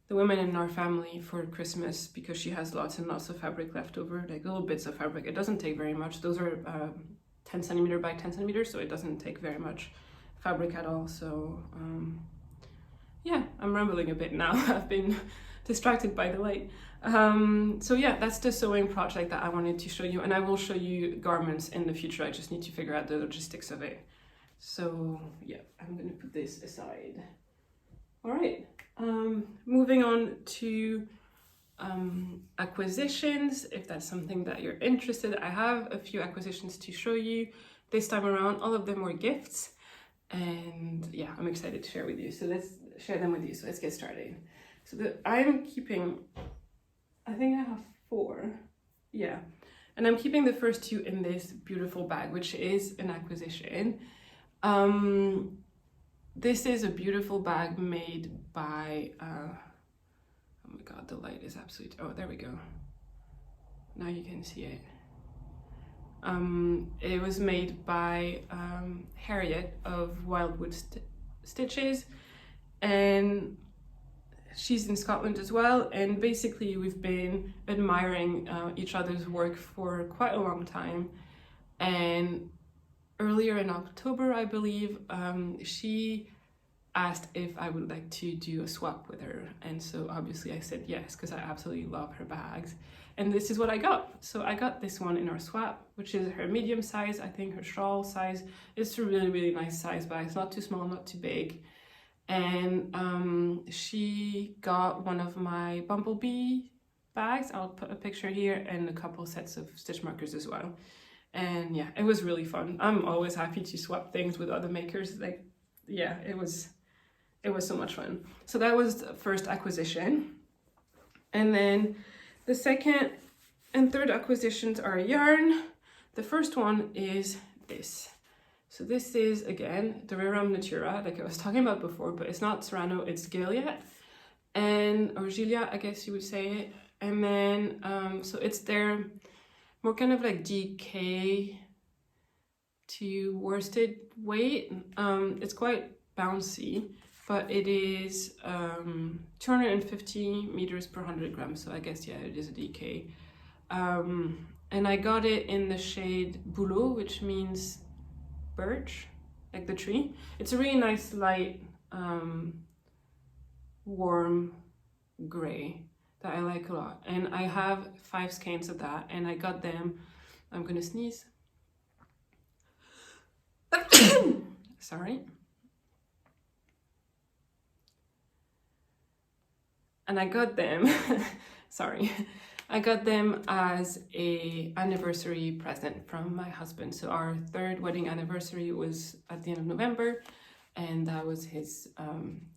S1: the women in our family for Christmas, because she has lots and lots of fabric left over, like little bits of fabric. It doesn't take very much. Those are 10 centimeter by 10 centimeters, so it doesn't take very much fabric at all. So yeah, I'm rambling a bit now. I've been distracted by the light. So yeah, that's the sewing project that I wanted to show you, and I will show you garments in the future. I just need to figure out the logistics of it. So yeah, I'm gonna put this aside. All right, moving on to acquisitions, if that's something that you're interested. I have a few acquisitions to show you this time around. All of them were gifts, and yeah, I'm excited to share with you. So let's share them with you. So let's get started. So I'm keeping, I think I have 4, yeah, and I'm keeping the first 2 in this beautiful bag, which is an acquisition. This is a beautiful bag made by oh my god, the light is absolutely, oh, there we go, now you can see it. It was made by Harriet of Wildwood Stitches, and she's in Scotland as well, and basically we've been admiring each other's work for quite a long time. And earlier in October, I believe, she asked if I would like to do a swap with her, and so obviously I said yes, because I absolutely love her bags, and this is what I got. So I got this one in our swap, which is her medium size. I think her shawl size. It's a really nice size bag. It's not too small, not too big. And she got one of my bumblebee bags. I'll put a picture here, and a couple sets of stitch markers as well. And yeah, it was really fun. I'm always happy to swap things with other makers. Like, yeah, it was so much fun. So that was the first acquisition. And then the second and third acquisitions are yarn. The first one is this. So this is, again, the Rerum Natura, like I was talking about before, but it's not Serrano, it's Gilead, or Gilead, I guess you would say it. And then, so it's their more kind of like DK to worsted weight. It's quite bouncy, but it is 250 meters per 100 grams. So I guess, yeah, it is a DK. And I got it in the shade Bouleau, which means birch, like the tree. It's a really nice light warm gray that I like a lot, and I have 5 skeins of that, and I got them, I'm gonna sneeze, sorry, and I got them sorry, I got them as a anniversary present from my husband. So our 3rd wedding anniversary was at the end of November, and that was his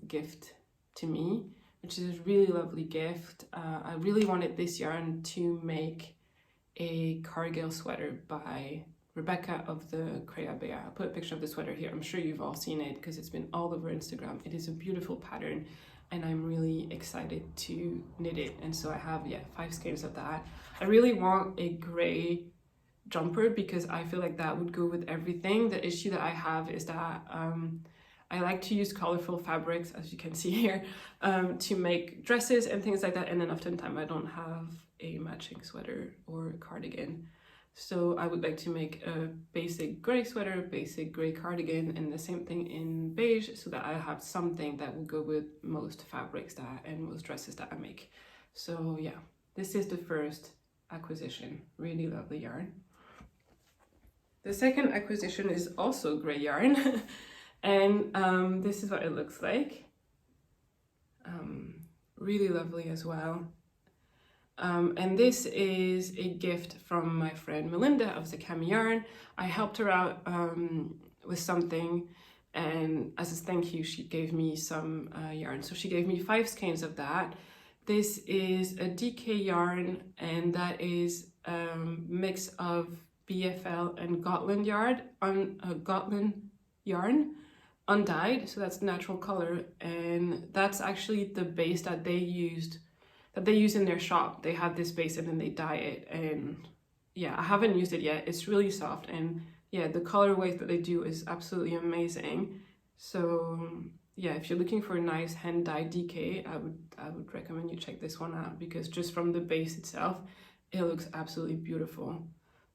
S1: gift to me, which is a really lovely gift. I really wanted this yarn to make a cargill sweater by Rebecca of the Creabea. I'll put a picture of the sweater here. I'm sure you've all seen it because it's been all over Instagram. It is a beautiful pattern, and I'm really excited to knit it. And so I have, yeah, 5 skeins of that. I really want a gray jumper because I feel like that would go with everything. The issue that I have is that I like to use colorful fabrics, as you can see here, to make dresses and things like that, and then oftentimes I don't have a matching sweater or cardigan. So I would like to make a basic gray sweater, basic gray cardigan, and the same thing in beige, so that I have something that will go with most fabrics and most dresses that I make. So yeah, this is the first acquisition. Really lovely yarn. The second acquisition is also gray yarn, and this is what it looks like. Really lovely as well. And this is a gift from my friend Melinda of DK Yarn. I helped her out with something, and as a thank you, she gave me some yarn. So she gave me 5 skeins of that. This is a DK yarn, and that is a mix of BFL and Gotland yarn, undyed. So that's natural color, and that's actually the base that they use in their shop. They have this base and then they dye it, and yeah, I haven't used it yet. It's really soft, and yeah, the colorway that they do is absolutely amazing. So yeah, if you're looking for a nice hand dyed DK, I would recommend you check this one out, because just from the base itself, it looks absolutely beautiful.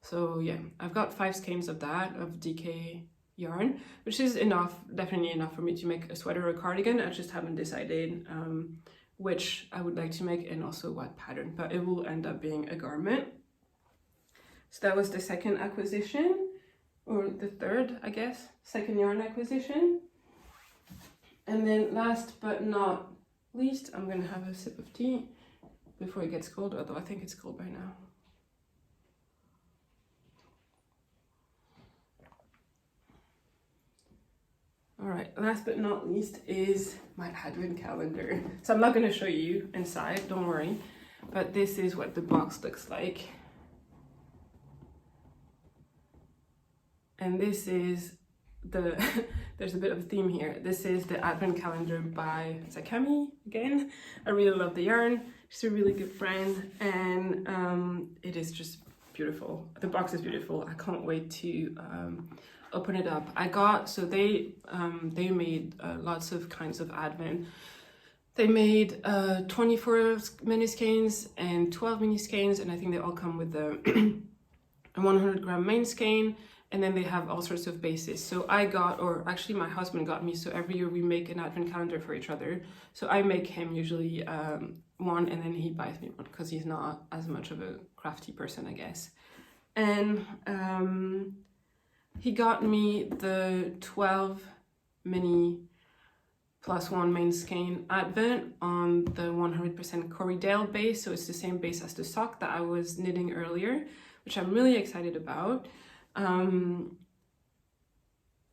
S1: So yeah, I've got 5 skeins of that, of DK yarn, which is enough, definitely enough for me to make a sweater or a cardigan. I just haven't decided which I would like to make, and also what pattern, but it will end up being a garment. So that was the second acquisition, or the third, I guess, second yarn acquisition. And then last but not least, I'm gonna have a sip of tea before it gets cold, although I think it's cold by now. All right, last but not least is my advent calendar. So I'm not going to show you inside, don't worry, but this is what the box looks like. And this is the, there's a bit of a theme here. This is the advent calendar by Zakami again. I really love the yarn. She's a really good friend, and it is just beautiful. The box is beautiful. I can't wait to open it up. I got, so they made lots of kinds of advent. They made 24 mini skeins and 12 mini skeins, and I think they all come with the 100 gram main skein, and then they have all sorts of bases. So I got, or actually my husband got me, so every year we make an advent calendar for each other. So I make him usually one, and then he buys me one because he's not as much of a crafty person, I guess. And he got me the 12 mini plus 1 main skein advent on the 100% Corriedale base, so it's the same base as the sock that I was knitting earlier, which I'm really excited about.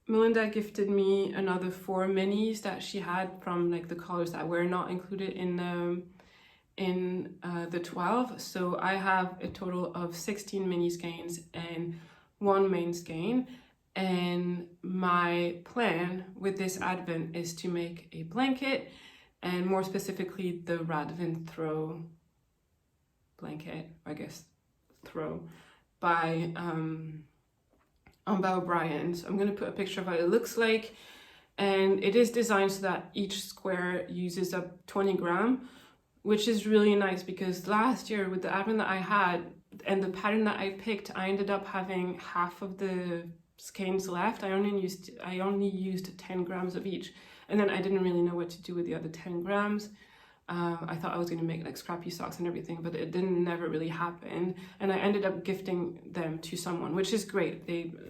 S1: Melinda gifted me another 4 minis that she had from like the colors that were not included in the 12, so I have a total of 16 mini skeins and 1 main skein, and my plan with this advent is to make a blanket, and more specifically the Radvent throw blanket, I guess throw, by Amba O'Brien. So I'm going to put a picture of what it looks like, and it is designed so that each square uses up 20 gram, which is really nice because last year with the advent that I had and the pattern that I picked, I ended up having half of the skeins left. I only used 10 grams of each, and then I didn't really know what to do with the other 10 grams. I thought I was going to make like scrappy socks and everything, but it never really happen, and I ended up gifting them to someone, which is great.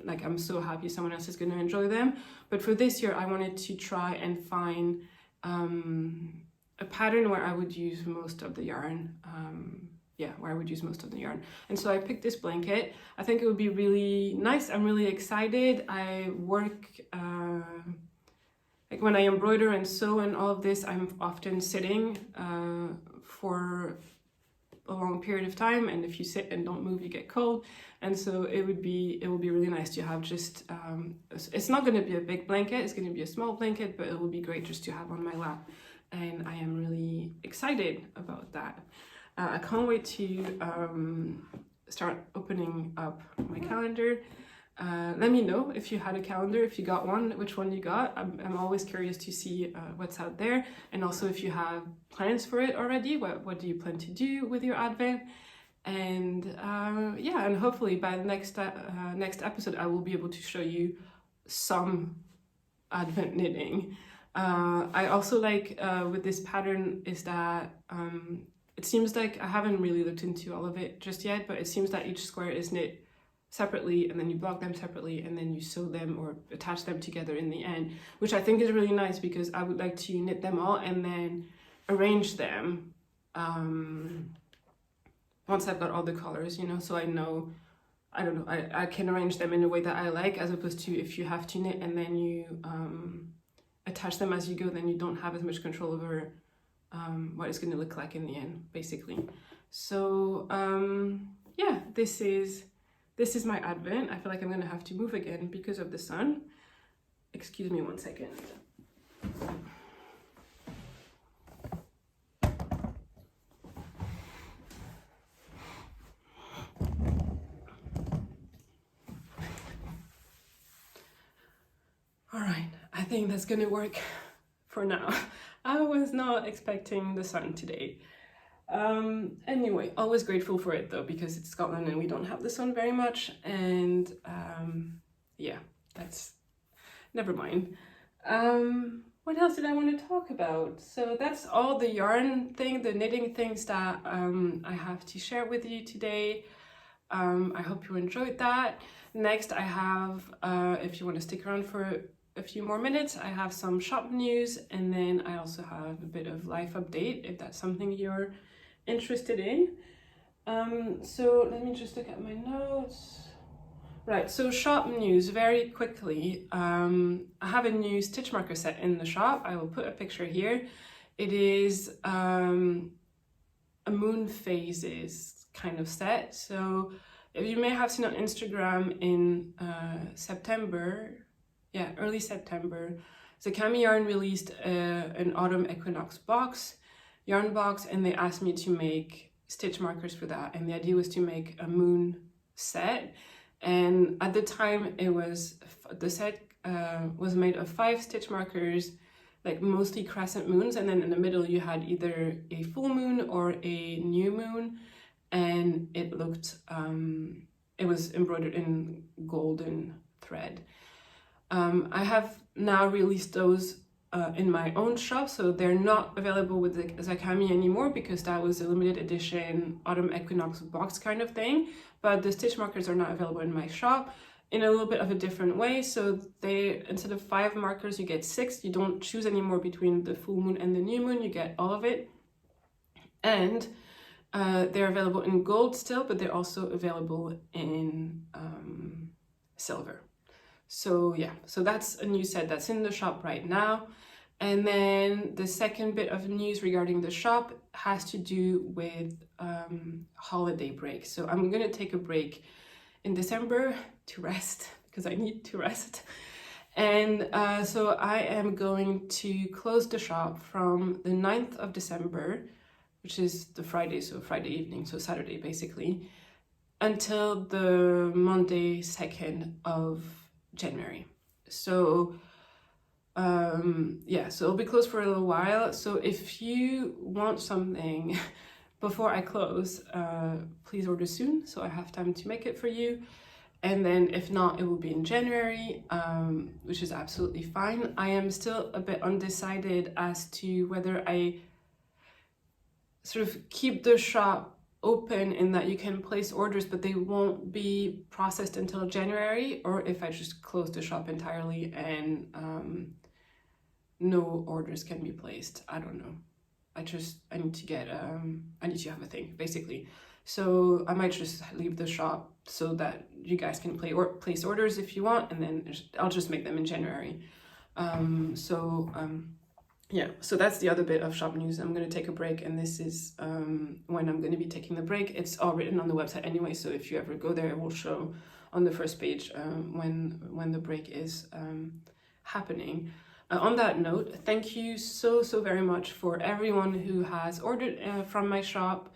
S1: I'm so happy someone else is going to enjoy them. But for this year I wanted to try and find a pattern where I would use most of the yarn. And so I picked this blanket. I think it would be really nice. I'm really excited. I work, like when I embroider and sew and all of this, I'm often sitting for a long period of time, and if you sit and don't move, you get cold. And so it will be really nice to have just, it's not going to be a big blanket, it's going to be a small blanket, but it will be great just to have on my lap. And I am really excited about that. I can't wait to start opening up my calendar. Let me know if you had a calendar, if you got one, which one you got. I'm always curious to see what's out there, and also if you have plans for it already. What do you plan to do with your advent? And yeah, and hopefully by the next episode I will be able to show you some advent knitting. I also like with this pattern is that it seems like I haven't really looked into all of it just yet, but it seems that each square is knit separately, and then you block them separately, and then you sew them or attach them together in the end, which I think is really nice because I would like to knit them all and then arrange them once I've got all the colors, you know, so I know, I don't know, I can arrange them in a way that I like, as opposed to if you have to knit and then you attach them as you go, then you don't have as much control over what it's going to look like in the end, basically. So yeah, this is my advent. I feel like I'm going to have to move again because of the sun. Excuse me 1 second. All right, I think that's going to work for now. I was not expecting the sun today. Anyway, always grateful for it though, because it's Scotland and we don't have the sun very much, and yeah, that's never mind. what else did I want to talk about? So that's all the yarn thing, the knitting things that I have to share with you today. I hope you enjoyed that. Next, I have, if you want to stick around for a few more minutes, I have some shop news, and then I also have a bit of life update if that's something you're interested in. So let me just look at my notes. Right, so shop news very quickly. I have a new stitch marker set in the shop. I will put a picture here. It is a moon phases kind of set. So if you may have seen on Instagram in September, early September, Zakami Yarn released an autumn equinox yarn box, and they asked me to make stitch markers for that. And the idea was to make a moon set. And at the time, the set was made of 5 stitch markers, like mostly crescent moons, and then in the middle you had either a full moon or a new moon, and it looked, it was embroidered in golden thread. I have now released those in my own shop, so they're not available with the Zakami anymore because that was a limited edition autumn equinox box kind of thing. But the stitch markers are not available in my shop in a little bit of a different way. So they, instead of 5 markers, you get 6. You don't choose anymore between the full moon and the new moon. You get all of it. And they're available in gold still, but they're also available in silver. So yeah, so that's a new set that's in the shop right now. And then the second bit of news regarding the shop has to do with holiday break. So I'm gonna take a break in December to rest because I need to rest. And so I am going to close the shop from the 9th of December, which is the Friday, so Friday evening, so Saturday basically, until the Monday 2nd of January. So so it'll be closed for a little while. So if you want something before I close, please order soon so I have time to make it for you. And then if not, it will be in January, which is absolutely fine. I am still a bit undecided as to whether I sort of keep the shop open in that you can place orders, but they won't be processed until January, or if I just close the shop entirely and no orders can be placed. I don't know. I need to get, I need to have a thing, basically. So I might just leave the shop so that you guys can place orders if you want, and then I'll just make them in January. Yeah, so that's the other bit of shop news. I'm going to take a break, and this is when I'm going to be taking the break. It's all written on the website anyway, so if you ever go there, it will show on the first page when the break is happening. On that note, thank you so very much for everyone who has ordered from my shop.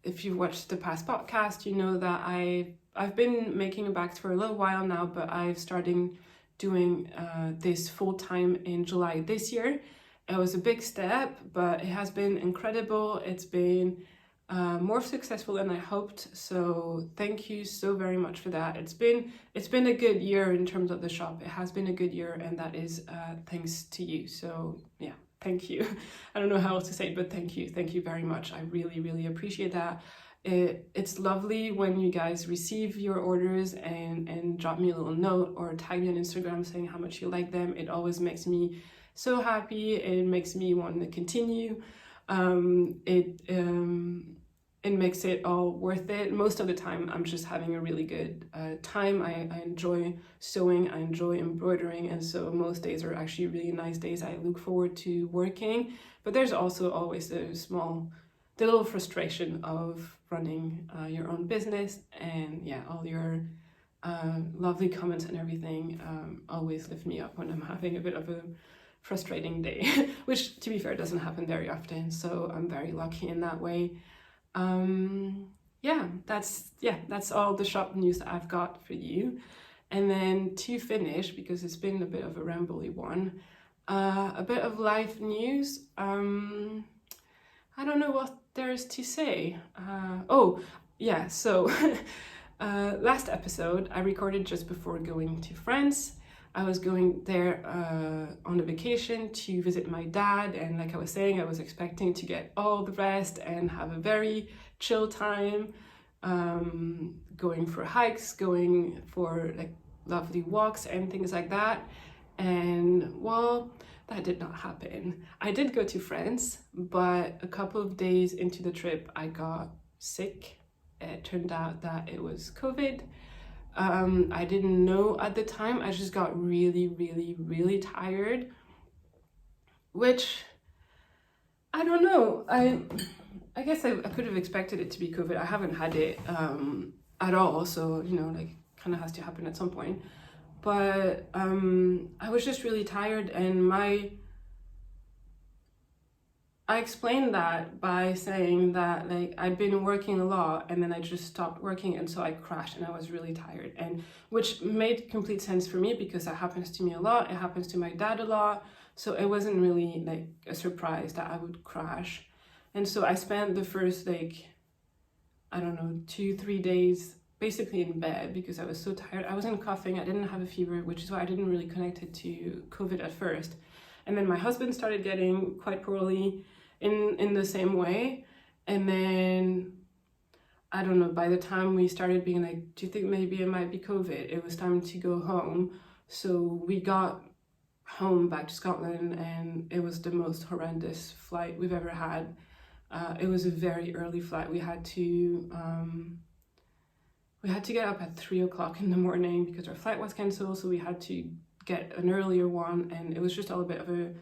S1: If you've watched the past podcast, you know that I've been making bags for a little while now, but I've started doing this full-time in July this year. It was a big step, but it has been incredible. It's been more successful than I hoped, so thank you so very much for that. It's been a good year in terms of the shop. It has been a good year, and that is thanks to you. So yeah, thank you. I don't know how else to say it, but thank you very much. I really appreciate that. It's lovely when you guys receive your orders and drop me a little note or tag me on Instagram saying how much you like them. It always makes me so happy. It makes me want to continue. It makes it all worth it. Most of the time I'm just having a really good time. I enjoy sewing, I enjoy embroidering, and so most days are actually really nice days. I look forward to working, but there's also always the little frustration of running your own business, and yeah, all your lovely comments and everything always lift me up when I'm having a bit of a frustrating day, which to be fair doesn't happen very often, so I'm very lucky in that way. That's all the shop news that I've got for you. And then to finish, because it's been a bit of a rambly one, a bit of life news. I don't know what there is to say. So last episode I recorded just before going to France. I was going there on a vacation to visit my dad, and like I was saying, I was expecting to get all the rest and have a very chill time, going for hikes, going for like lovely walks and things like that. And well, that did not happen. I did go to France, but a couple of days into the trip I got sick. It turned out that it was COVID. I didn't know at the time. I just got really tired, which I don't know. I guess I could have expected it to be COVID. I haven't had it at all, so you know, like, kind of has to happen at some point. But I was just really tired, and I explained that by saying that like I'd been working a lot and then I just stopped working, and so I crashed and I was really tired, and which made complete sense for me because that happens to me a lot. It happens to my dad a lot, so it wasn't really like a surprise that I would crash. And so I spent the first like, I don't know, 2-3 days basically in bed because I was so tired. I wasn't coughing, I didn't have a fever, which is why I didn't really connect it to COVID at first. And then my husband started getting quite poorly in the same way, and then I don't know, by the time we started being like, do you think maybe it might be COVID, it was time to go home. So we got home back to Scotland, and it was the most horrendous flight we've ever had. It was a very early flight. We had to get up at 3 o'clock in the morning because our flight was cancelled, so we had to get an earlier one, and it was just all a bit of a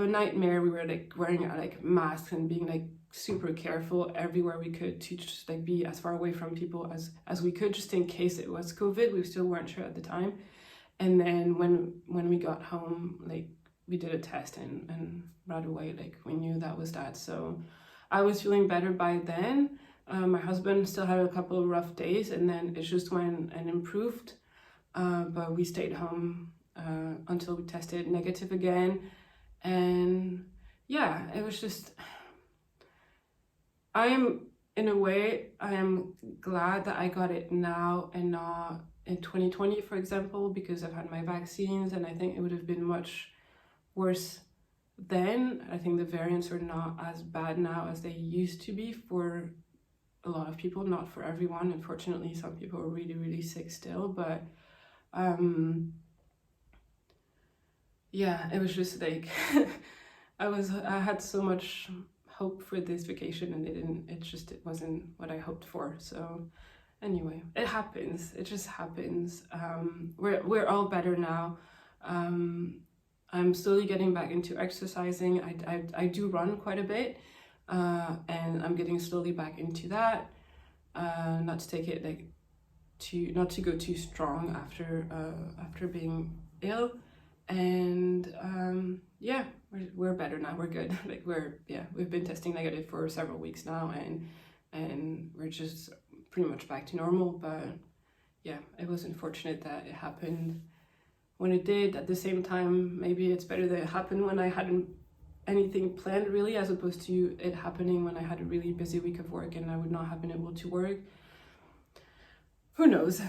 S1: nightmare. We were like wearing like masks and being like super careful everywhere we could to just like be as far away from people as we could, just in case it was COVID. We still weren't sure at the time. And then when we got home, like we did a test, and right away like we knew that was that. So I was feeling better by then. My husband still had a couple of rough days, and then it just went and improved, but we stayed home until we tested negative again. And yeah, it was just, in a way, I am glad that I got it now and not in 2020, for example, because I've had my vaccines, and I think it would have been much worse then. I think the variants are not as bad now as they used to be for a lot of people, not for everyone. Unfortunately, some people are really sick still, but yeah, it was just like I had so much hope for this vacation, and it wasn't what I hoped for. So anyway, it happens. It just happens. We're all better now. I'm slowly getting back into exercising. I do run quite a bit, and I'm getting slowly back into that. Not to take it like not to go too strong after being ill. And yeah, we're better now. We're good. Like we've been testing negative for several weeks now, and we're just pretty much back to normal. But yeah, it was unfortunate that it happened when it did. At the same time, maybe it's better that it happened when I hadn't anything planned really, as opposed to it happening when I had a really busy week of work and I would not have been able to work. Who knows?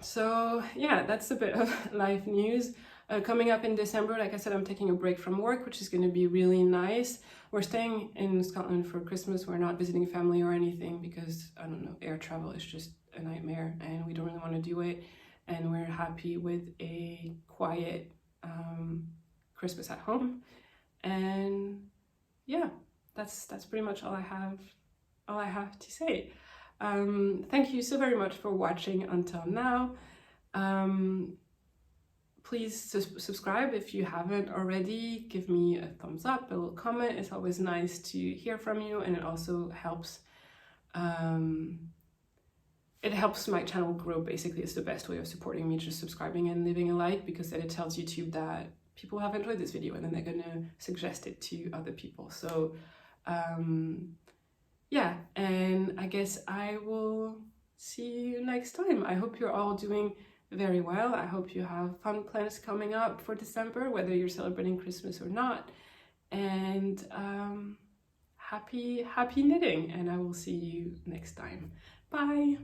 S1: So yeah, that's a bit of life news. Coming up in December, like I said, I'm taking a break from work, which is going to be really nice. We're staying in Scotland for Christmas. We're not visiting family or anything because, I don't know, air travel is just a nightmare and we don't really want to do it. And we're happy with a quiet Christmas at home. And yeah, that's pretty much all I have to say. Thank you so very much for watching until now. Please subscribe if you haven't already. Give me a thumbs up, a little comment. It's always nice to hear from you, and it also helps my channel grow. Basically, it's the best way of supporting me, just subscribing and leaving a like, because then it tells YouTube that people have enjoyed this video and then they're gonna suggest it to other people. So yeah, and I guess I will see you next time. I hope you're all doing very well. I hope you have fun plans coming up for December, whether you're celebrating Christmas or not. And happy knitting, and I will see you next time. Bye.